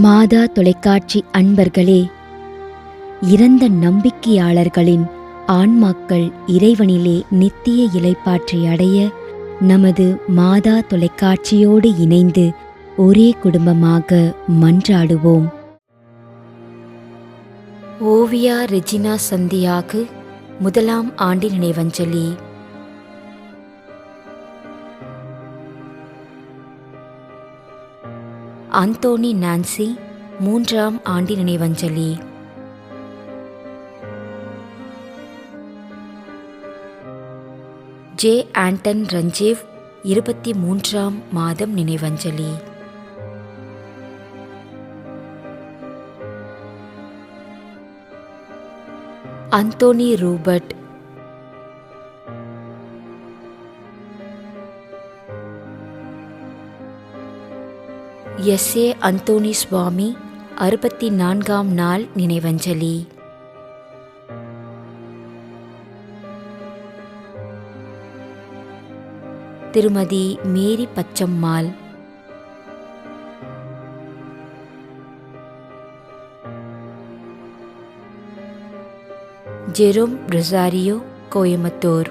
மாதா தொலைக்காட்சி அன்பர்களே, இறந்த நம்பிக்கையாளர்களின் ஆன்மாக்கள் இறைவனிலே நித்திய இளைப்பாற்றி அடைய நமது மாதா தொலைக்காட்சியோடு இணைந்து ஒரே குடும்பமாக மன்றாடுவோம். ஓவியா ரெஜினா சந்தியாகு முதலாம் ஆண்டு நினைவஞ்சலி. அந்தோனி நான்சி மூன்றாம் ஆண்டு நினைவஞ்சலி. ஜே ஆண்டன் ரஞ்சீவ் 23ஆம் மாதம் நினைவஞ்சலி. அந்தோனி ரூபர்ட், எஸ்ஏ அந்தோனி சுவாமி 64ஆம் நாள் நினைவஞ்சலி. திருமதி மேரி பச்சம்மாள், ஜெரோம் ரொசாரியோ கோயம்புத்தூர்,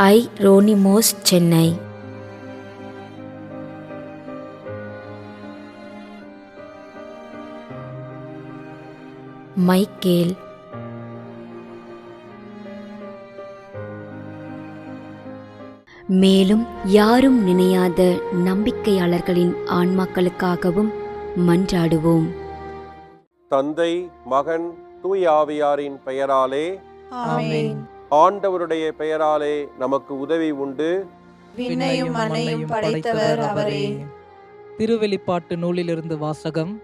ஐ ரோனிமோஸ் சென்னை, மைக்கேல், மேலும் யாரும் நினையாத நம்பிக்கையாளர்களின் ஆன்மாக்களுக்காகவும் மன்றாடுவோம். தந்தை, மகன், தூய ஆவியாரின் பெயராலே ஆமென். ஆண்டவருடைய பெயராலே நமக்கு உதவி உண்டு. விண்ணையும் மண்ணையும் படைத்தவர் அவரே. திருவெளிப்பாட்டு நூலிலிருந்து வாசகம்.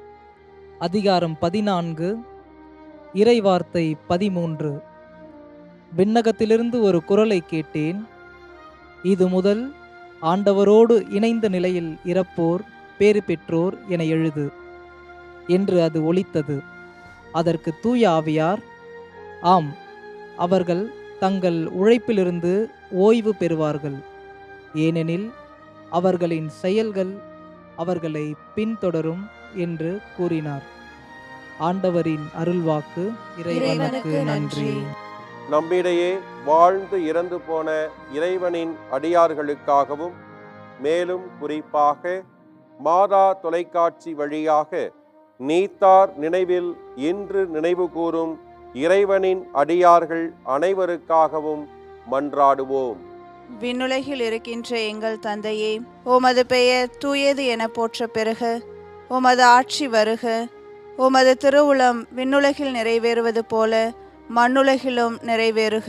அதிகாரம் 14, இறைவார்த்தை 13. விண்ணகத்திலிருந்து ஒரு குரலை கேட்டேன். இது முதல் ஆண்டவரோடு இணைந்த நிலையில் இறப்போர் பேறு பெற்றோர் என எழுது என்று அது ஒலித்தது. அதற்கு தூய ஆவியார், ஆம், அவர்கள் தங்கள் உழைப்பிலிருந்து ஓய்வு பெறுவார்கள், ஏனெனில் அவர்களின் செயல்கள் அவர்களை பின்தொடரும் என்று கூறினார். ஆண்டவரின் அருள்வாக்கு. இறைவனுக்கு நன்றி. நம்மிடையே வாழ்ந்து இறந்து போன இறைவனின் அடியார்களுக்காகவும் மேலும் குறிப்பாக மாதா தொலைக்காட்சி வழியாக நீத்தார் நினைவில் இன்று நினைவு கூறும் இறைவனின் அடியார்கள் அனைவருக்காகவும் மன்றாடுவோம். விண்ணுலகில் இருக்கின்ற எங்கள் தந்தையே, உமது பெயர் தூயது என போற்ற பெறுக. உமது ஆட்சி வருக. உமது திருவுளம் விண்ணுலகில் நிறைவேறுவது போல மண்ணுலகிலும் நிறைவேறுக.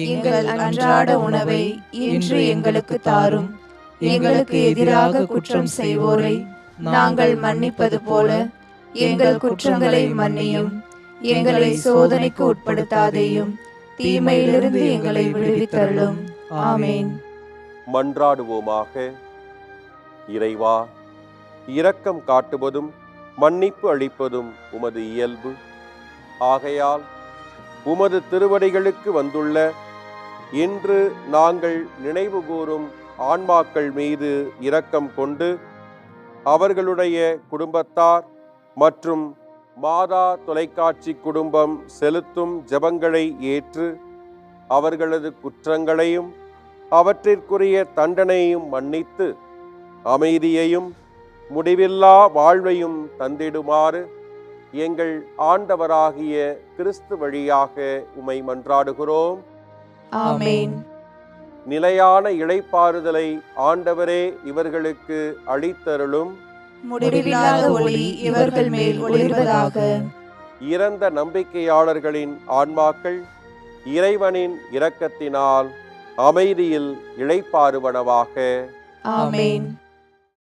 எங்கள் அன்றாட உணவை இன்று எங்களுக்கு தாரும். எங்களுக்கு எதிராக குற்றம் செய்வோரை நாங்கள் மன்னிப்பது போல எங்கள் குற்றங்களை மன்னியும். எங்களை சோதனைக்கு உட்படுத்தாதேயும், தீமையிலிருந்து எங்களை விடுவித்தருளும். ஆமென். மன்றாடுவோமாக. இறைவா, இரக்கம் காட்டுவதும் மன்னிப்பு அளிப்பதும் உமது இயல்பு. ஆகையால் உமது திருவடிகளுக்கு வந்துள்ள இன்று நாங்கள் நினைவு கூறும் ஆன்மாக்கள் மீது இரக்கம் கொண்டு அவர்களுடைய குடும்பத்தார் மற்றும் மாதா தொலைக்காட்சி குடும்பம் செலுத்தும் ஜெபங்களை ஏற்று அவர்களது குற்றங்களையும் அவற்றிற்குரிய தண்டனையும் மன்னித்து அமைதியையும் முடிவில்லா வாழ்வையும் தந்திடுமாறு எங்கள் ஆண்டவராகிய கிறிஸ்து வழியாக உம்மை மன்றாடுகிறோம். ஆமென். நிலையான இளைப்பாறுதலை ஆண்டவரே இவர்களுக்கு அளித்தருளும். முடிவில்லாத ஒளி இவர்கள் மேல் ஒளிர்வதாக. இறந்த நம்பிக்கையாளர்களின் ஆன்மாக்கள் இறைவனின் இரக்கத்தினால் அமைதியில் இளைப்பாறுவனவாக. ஆமென்.